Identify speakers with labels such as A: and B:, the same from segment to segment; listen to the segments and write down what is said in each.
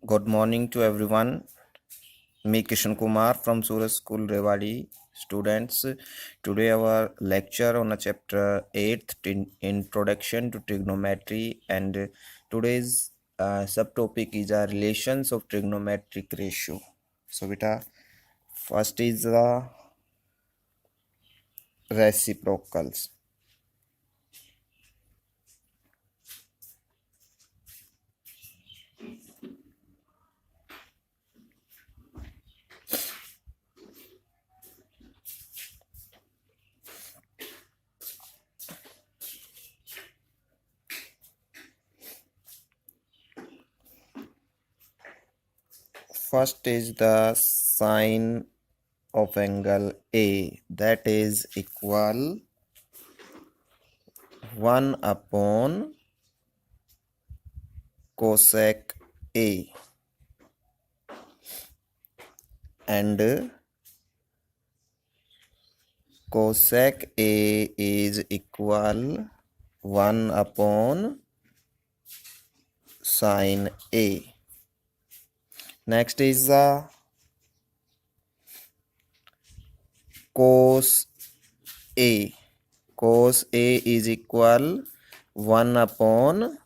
A: Good morning to everyone. Me Kishan Kumar from Suraj School Rewadi. Students, today our lecture on a chapter 8th Introduction to Trigonometry, and today's subtopic is relations of trigonometric ratio. So beta, first is the reciprocals. First is the sine of angle A, that is equal 1 upon cosec A, and cosec A is equal 1 upon sine A. Next is the cos A. Cos A is equal 1 upon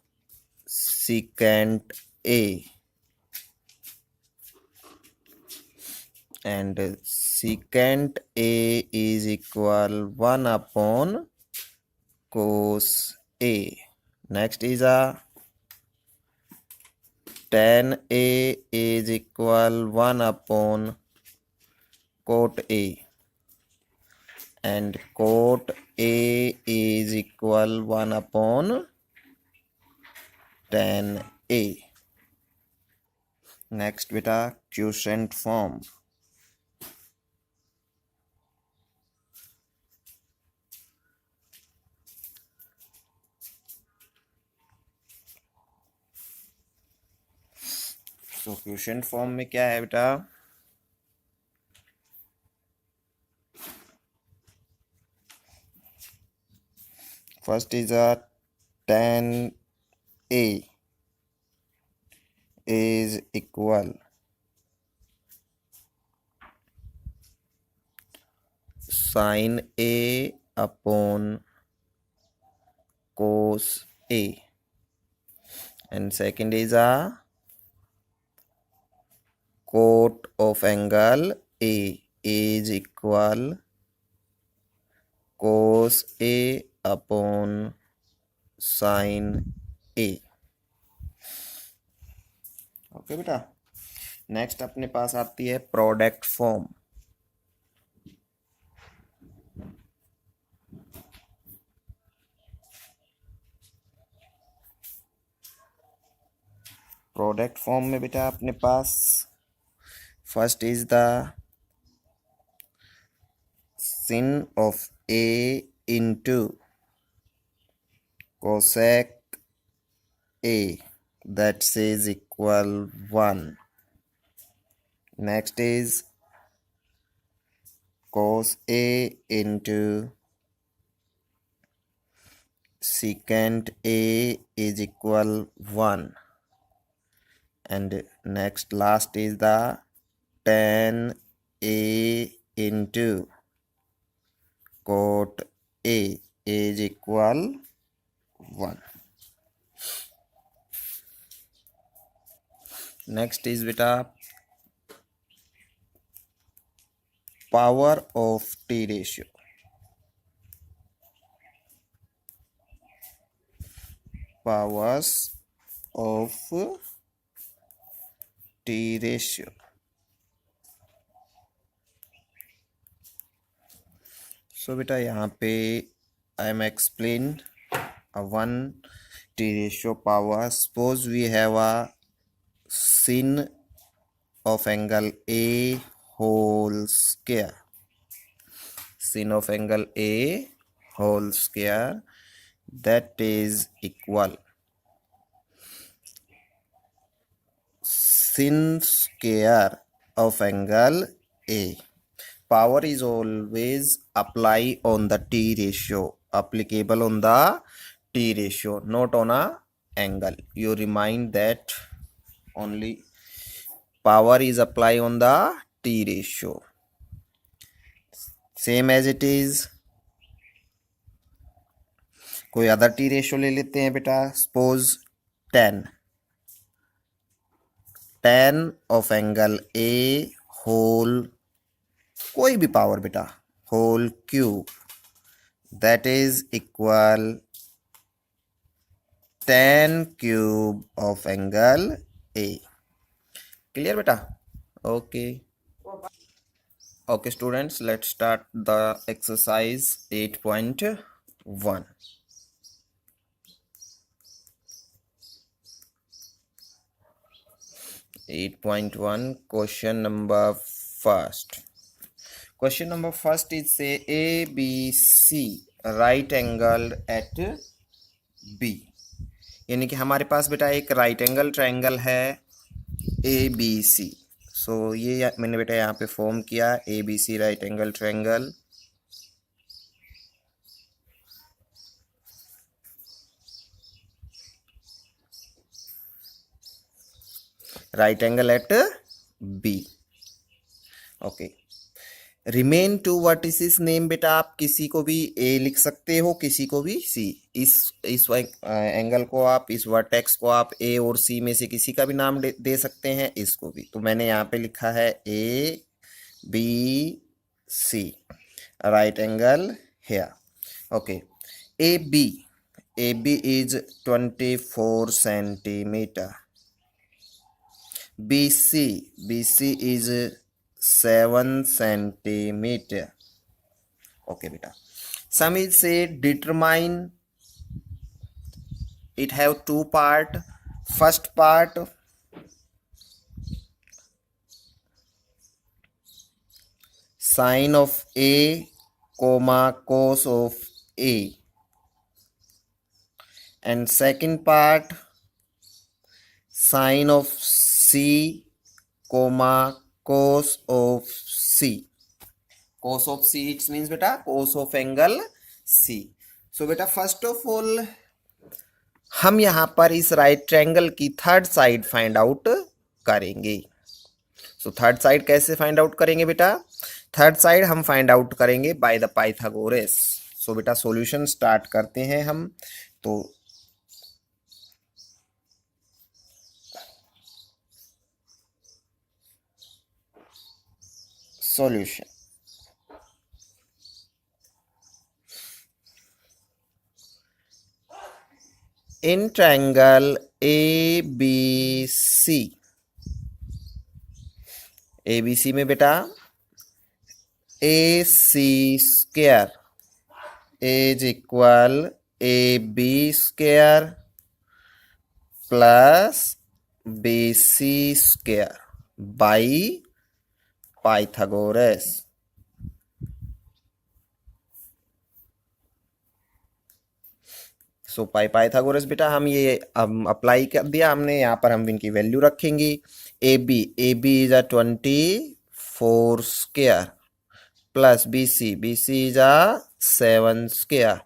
A: secant A, and secant A is equal 1 upon cos A. Next is a tan A is equal 1 upon cot A, and cot A is equal 1 upon tan A. Next beta, quotient form. तो question form में क्या है बेटा, first is a tan A is equal sin A upon cos A, and second is a cot of angle A is equal cos A upon sin A. Okay बेटा, next अपने पास आती है product form. Product form में बेटा अपने पास first is the sin of A into cosec A, that is equal 1. Next is cos A into secant A is equal 1, and next last is the tan A into cot A is equal 1. Next is beta power of T ratio. Powers of T ratio. So बेटा यहाँ पे I am explain a one T ratio power. Suppose we have a sin of angle A whole square. Sin of angle A whole square, that is equal sin square of angle A. Power is always apply on the T ratio, applicable on the T ratio, not on a angle. You remind that only power is applied on the T ratio. Same as it is. कोई other T ratio ले लेते हैं बेटा. Suppose 10 of angle A whole, कोई भी power बेटा, whole cube, that is equal 10 cube of angle A. Clear beta? Okay. Okay students, let's start the exercise 8.1. Question number first. Question number first is say ABC right angled at B. यानी कि हमारे पास बेटा एक right angle triangle है ABC. So ये मैंने बेटा यहाँ पे फॉर्म किया ABC right angle triangle. Right angle at B. Okay. Remain two vertices name बेटा आप किसी को भी A लिख सकते हो, किसी को भी C. इस एंगल को आप, इस वर्टेक्स को आप A और C में से किसी का भी नाम दे सकते हैं, इसको भी. तो मैंने यहाँ पे लिखा है A B C right angle hair. Okay. A B is 24 centimetre. B C is 7 centimeter. Okay beta. Some is say determine. It have two part. First part, sine of A comma cos of A, and second part, sine of C comma cos of C. Cos of C it means beta cos of angle C. So beta first of all हम यहाँ पर इस right triangle की third side find out करेंगे. So third side कैसे find out करेंगे बेटा? Third side हम फाइंड आउट करेंगे बाय द पाइथागोरस. सो बेटा सॉल्यूशन स्टार्ट करते हैं हम. तो solution. In triangle ABC में बेटा AC square is equal AB square plus BC square by Pythagoras. So Pythagoras बेटा हम ये अप्लाई कर दिया हमने. यहाँ पर हम इनकी वैल्यू रखेंगे. A B is a 24 square plus B C is a 7 square.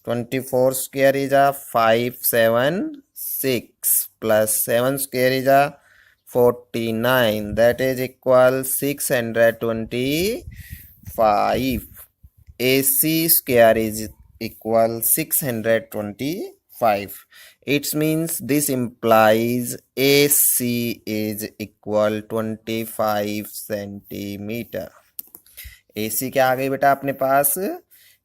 A: 24 square is a 576 plus 7 square is a 49, that is equal 625. AC square is equal 625. It means this implies AC is equal 25 centimeter. AC क्या आ गई बेटा अपने पास?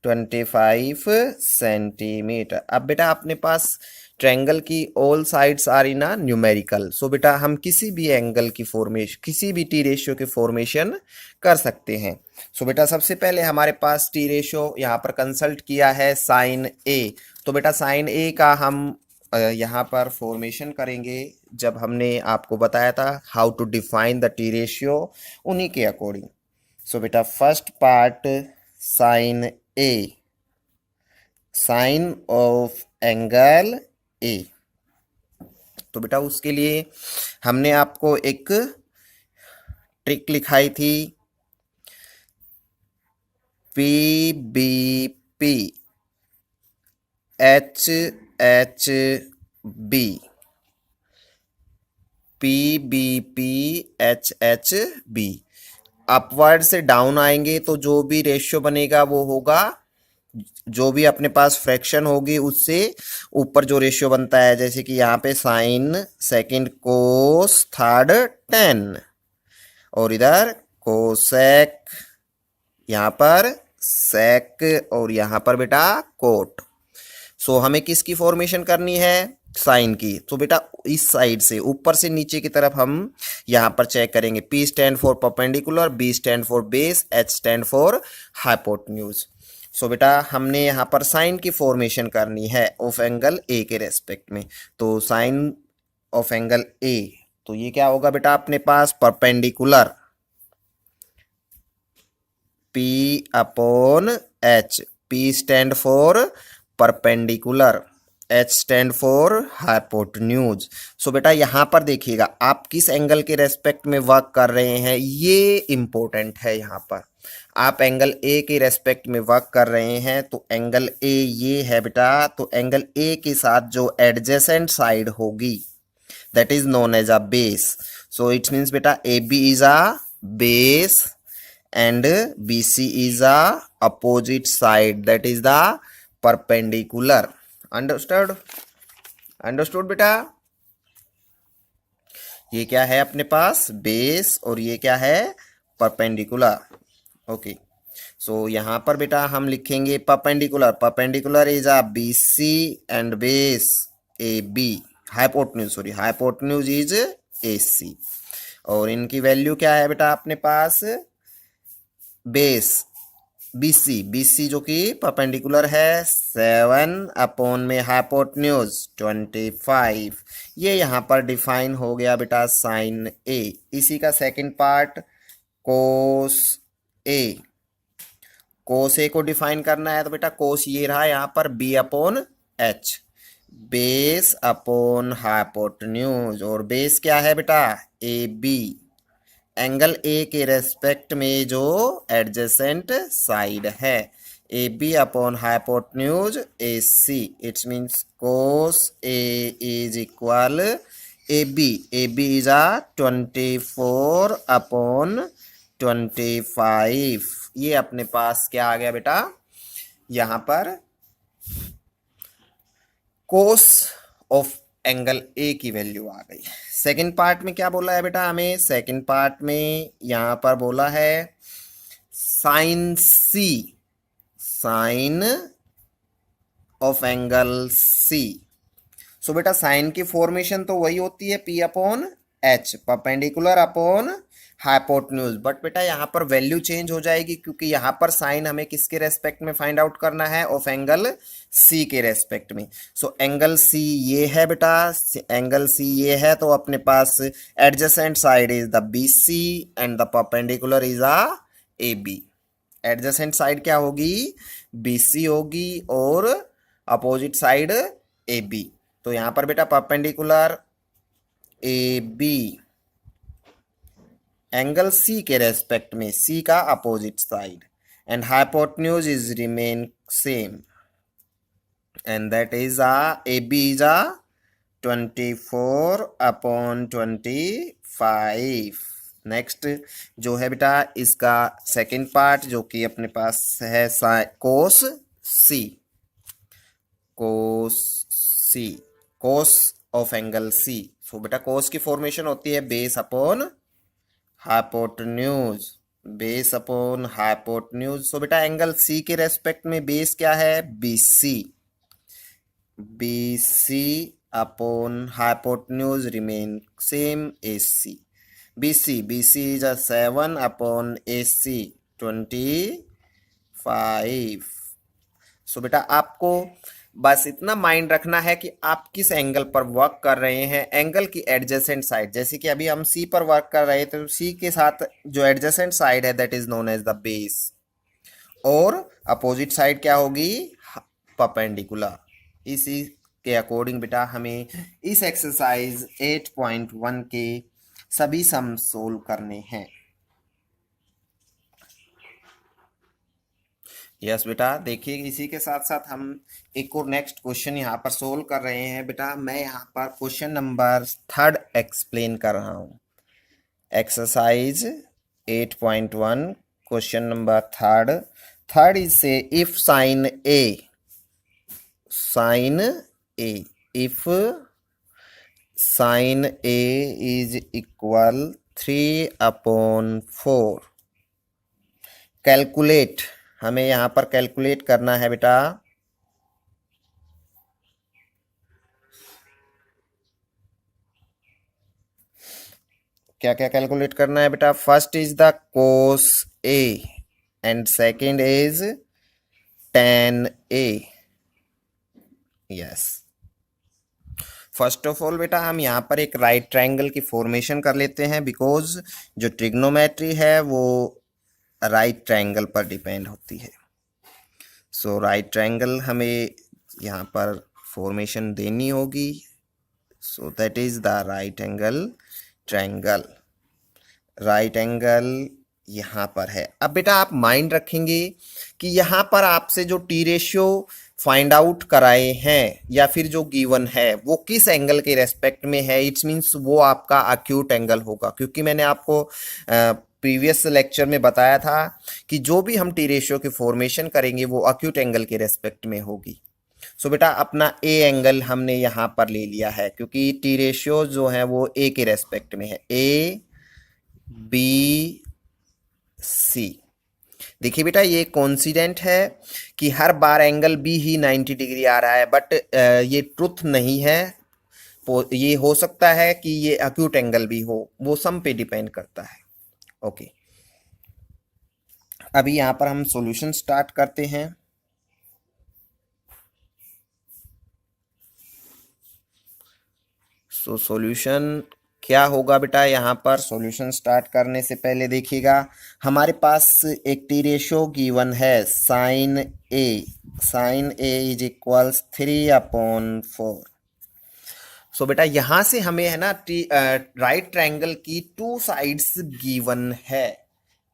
A: 25 centimetre. अब बेटा अपने पास triangle की all sides are in numerical. So बेटा हम किसी भी एंगल की फॉर्मेशन, किसी भी टी रेशियो की फॉर्मेशन कर सकते हैं. सो बेटा सबसे पहले हमारे पास टी रेशियो यहाँ पर कंसल्ट किया है साइन ए. तो बेटा साइन ए का हम यहाँ पर फॉर्मेशन करेंगे जब हमने आपको बताया था how to define the T ratio, उन्हीं के अकॉर्डिंग. सो बेटा first part sine A, sine of angle A. तो बेटा उसके लिए हमने आपको एक ट्रिक लिखाई थी, P B P H H B. PBPHHB। Upward से डाउन आएंगे तो जो भी रेशियो बनेगा वो होगा, जो भी अपने पास फ्रैक्शन होगी उससे ऊपर जो रेशियो बनता है, जैसे कि यहाँ पे साइन सेकंड कोस थर्ड टेन, और इधर कोसेक, यहाँ पर सेक, और यहाँ पर बेटा कोट। सो हमें किसकी फॉर्मेशन करनी है, साइन की। तो बेटा इस साइड से ऊपर से नीचे की तरफ हम यहाँ पर चेक करेंगे। P stand for perpendicular, B stand for base, H stand for hypotenuse. So बेटा हमने यहाँ पर साइन की फॉर्मेशन करनी है ऑफ एंगल ए के रेस्पेक्ट में। तो साइन ऑफ एंगल ए, तो ये क्या होगा बेटा अपने पास, perpendicular P upon H। P stand for perpendicular, H stand for hypotenuse. So बेटा यहाँ पर देखिएगा आप किस एंगल के रेस्पेक्ट में वर्क कर रहे हैं, ये इंपॉर्टेंट है। यहाँ पर आप एंगल ए के रेस्पेक्ट में वर्क कर रहे हैं, तो एंगल ए ये है बेटा, तो एंगल ए के साथ जो एडजेसेंट साइड होगी that is known as a base. So it means बेटा A B is a base and BC is a opposite side, that is the perpendicular. understood बेटा? ये क्या है अपने पास, बेस, और ये क्या है, परपेंडिकुलर। ओके, सो यहाँ पर बेटा हम लिखेंगे perpendicular is a BC and base AB, hypotenuse is AC। और इनकी वैल्यू क्या है बेटा अपने पास, बेस BC जो कि परपेंडिकुलर है 7 अपॉन में हाइपोटेन्यूज 25। ये यहाँ पर डिफाइन हो गया बेटा साइन ए। इसी का सेकंड पार्ट कोस ए। कोस ए को डिफाइन करना है तो बेटा कोस ये रहा यहाँ पर B upon H, base upon hypotenuse. और बेस क्या है बेटा, AB, एंगल ए के रेस्पेक्ट में जो एडजेसेंट साइड है, A B upon hypotenuse A C. It's means cos A is equal A B is a 24 upon 25। ये अपने पास क्या आ गया बेटा, यहाँ पर कोस ऑफ एंगल ए की वैल्यू आ गई। सेकंड पार्ट में क्या बोला है बेटा हमें, सेकंड पार्ट में यहाँ पर बोला है sine C, sine of angle C. So बेटा साइन की फॉर्मेशन तो वही होती है P upon H, perpendicular upon hypotenuse. But बेटा यहाँ पर वैल्यू चेंज हो जाएगी, क्योंकि यहाँ पर साइन हमें किसके रेस्पेक्ट में फाइंड आउट करना है, ऑफ एंगल C के रेस्पेक्ट में। सो एंगल C ये है बेटा, एंगल C ये है, तो अपने पास adjacent side is the BC and the perpendicular is a AB। Adjacent side क्या होगी, BC होगी, और अपोजिट साइड AB। तो यहाँ पर बेटा परपेंडिकुलर AB एंगल C के रेस्पेक्ट में, C का opposite side, and hypotenuse is remain same, and that is AB is 24 upon 25। Next जो है बेटा इसका सेकंड पार्ट, जो कि अपने पास है cos C, cos of angle C। So बेटा कोस की फॉर्मेशन होती है base upon hypotenuse, base upon hypotenuse. So बेटा एंगल C के रेस्पेक्ट में बेस क्या है, BC upon hypotenuse remain same AC। BC is 7 upon AC 25। So बेटा आपको बस इतना माइंड रखना है कि आप किस एंगल पर वर्क कर रहे हैं, एंगल की एडजेसेंट साइड। जैसे कि अभी हम C पर वर्क कर रहे थे, तो C के साथ जो एडजेसेंट साइड है that is known as the base, और अपोजिट साइड क्या होगी, परपेंडिकुलर। इसी के अकॉर्डिंग बेटा हमें इस एक्सरसाइज 8.1 के सभी सम सोल्व करने हैं। यस बेटा, देखिए इसी के साथ साथ हम एक और नेक्स्ट क्वेश्चन यहाँ पर सोल्व कर रहे हैं। बेटा मैं यहाँ पर क्वेश्चन नंबर 3 एक्सप्लेन कर रहा हूँ। Exercise 8.1 question number 3 third is से if sine A if sine A is equal 3/4 calculate, हमें यहाँ पर कैलकुलेट करना है बेटा। क्या क्या कैलकुलेट करना है बेटा? First is the cos A and second is tan A. Yes, first of all बेटा हम यहाँ पर एक राइट ट्रायंगल की फॉर्मेशन कर लेते हैं, बिकॉज जो ट्रिग्नोमेट्री है वो राइट ट्रायंगल पर डिपेंड होती है। सो राइट ट्रायंगल हमें यहाँ पर फॉर्मेशन देनी होगी। So that is the right angle triangle. Right angle यहाँ पर है। अब बेटा आप माइंड रखेंगे कि यहाँ पर आपसे जो टी रेशियो फाइंड आउट कराए हैं या फिर जो गिवन है वो किस एंगल के रेस्पेक्ट में है। इट्स मीन्स वो आपका अक्यूट एंगल होगा, क्योंकि मैंने आपको प्रीवियस लेक्चर में बताया था कि जो भी हम टी रेशियो की फॉर्मेशन करेंगे वो अक्यूट एंगल के रेस्पेक्ट में होगी। सो बेटा अपना ए एंगल हमने यहाँ पर ले लिया है, क्योंकि टी रेशियो जो है वो ए के रेस्पेक्ट में है। ए बी सी, देखिए बेटा ये कॉन्सिडेंट है कि हर बार एंगल बी ही 90 डिग्री आ रहा है, बट ये ट्रुथ नहीं है। ये हो सकता है कि ये अक्यूट एंगल भी हो, वो सम पे डिपेंड करता है। ओके, अभी यहाँ पर हम सॉल्यूशन स्टार्ट करते हैं। सो सॉल्यूशन क्या होगा बेटा? यहाँ पर सॉल्यूशन स्टार्ट करने से पहले देखिएगा हमारे पास एक टी रेशियो गिवन है साइन ए इज इक्वल्स 3/4। सो बेटा यहाँ से हमें है ना राइट ट्रायंगल की 2 साइड्स गिवन है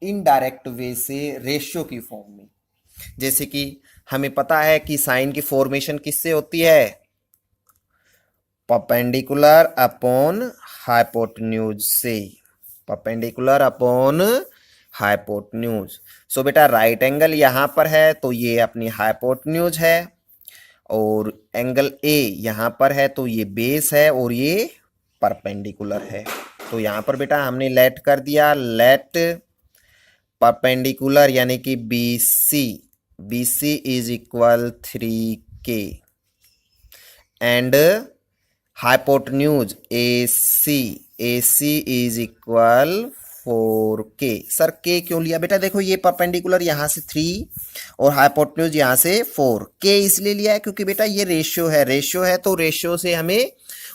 A: इनडायरेक्ट वे से रेशियो की फॉर्म में। जैसे कि हमें पता है कि साइन की फॉर्मेशन किससे होती है? परपेंडिकुलर अपॉन हाइपोटेन्यूज से। Perpendicular upon hypotenuse. सो बेटा राइट एंगल यहाँ पर है तो ये अपनी हाइपोटेन्यूज है, और एंगल ए यहाँ पर है तो ये बेस है, और ये परपेंडिकुलर है। तो यहाँ पर बेटा हमने लेट कर दिया, लेट परपेंडिकुलर यानी कि B C is equal 3K and hypotenuse A C is equal 4K। Sir K क्यों लिया बेटा? देखो ये परपेंडिकुलर यहाँ से 3 और हाइपोटेन्यूज यहाँ से 4K इसलिए लिया है क्योंकि बेटा ये रेशियो है तो रेशियो से हमें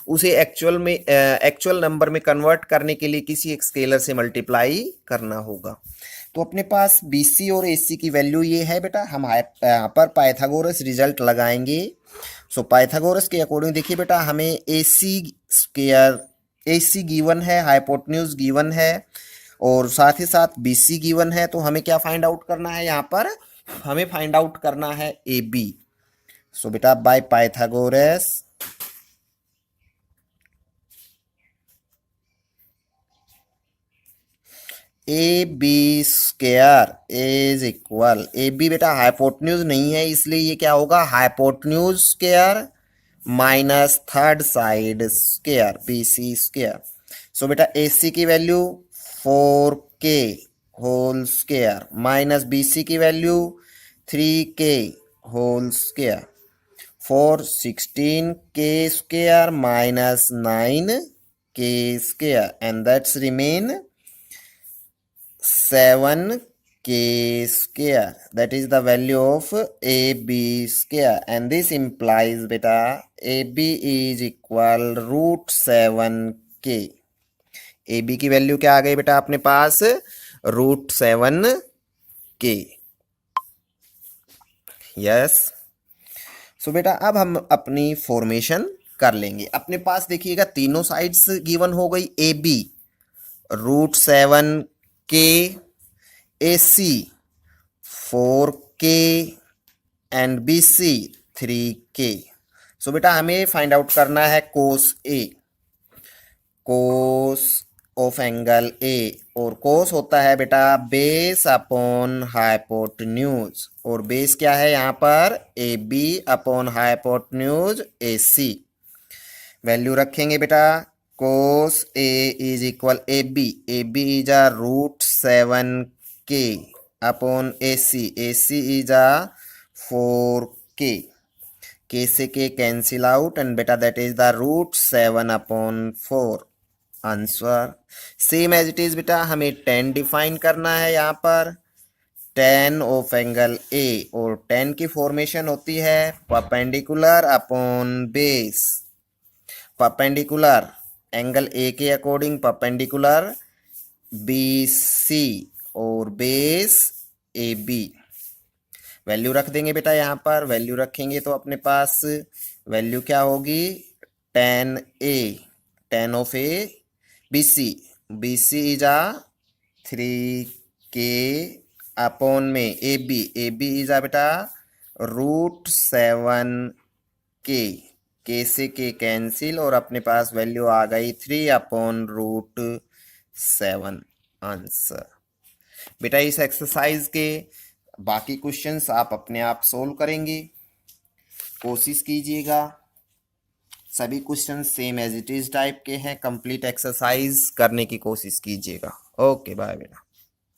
A: उसे एक्चुअल नंबर में कन्वर्ट करने के लिए किसी एक स्केलर से मल्टीप्लाई करना होगा। तो अपने पास BC और AC की वैल्यू ये है बेटा। हम यहाँ पर पाइथागोरस रिजल्ट लगाएंगे। सो पाइथागोरस के अकॉर्डिंग देखिए बेटा हमें AC गिवन है, हाइपोटेन्यूज गिवन है और साथ ही साथ BC गिवन है। तो हमें क्या फाइंड आउट करना है? यहाँ पर हमें फाइंड आउट करना है AB। सो बेटा by Pythagoras AB square is equal, AB बेटा हाइपोटेन्यूज नहीं है इसलिए ये क्या होगा? Hypotenuse square minus third side square BC square. So बेटा AC की value 4K whole square minus BC की value 3K whole square, 16K square minus 9K square and that's remain 7K square. That is the value of AB square, and this implies beta AB is equal √7K। AB की value क्या आ गई बेटा अपने पास? √7K। Yes. सो बेटा अब हम अपनी formation कर लेंगे। अपने पास देखिएगा तीनों साइड्स गिवन हो गई। AB √7K, AC 4K के एंड बी सी 3K। सो बेटा हमें फाइंड आउट करना है कोस ए, कोस ऑफ एंगल ए, और कोस होता है बेटा बेस अपॉन हाइपोटेन्यूज, और बेस क्या है यहाँ पर A B upon hypotenuse A C. Value रखेंगे बेटा cos A is equal A B is ah √7K upon A C is ah 4K। K से K कैंसिल आउट एंड बेटा that is the √7/4 answer. Same as it is बेटा हमें tan define करना है यहाँ पर, tan ऑफ एंगल ए, और tan की फॉर्मेशन होती है perpendicular upon base, perpendicular angle A के अकॉर्डिंग परपेंडिकुलर BC और बेस AB। वैल्यू रख देंगे बेटा यहाँ पर, वैल्यू रखेंगे तो अपने पास वैल्यू क्या होगी tan of A BC is a 3K upon में AB इज आ बेटा √7K, K से K कैंसिल और अपने पास वैल्यू आ गई 3/√7 आंसर। बेटा इस एक्सरसाइज के बाकी क्वेश्चंस आप अपने आप सोल्व करेंगे, कोशिश कीजिएगा। सभी question same as it is type के हैं, कंप्लीट एक्सरसाइज करने की कोशिश कीजिएगा। ओके बाय बेटा।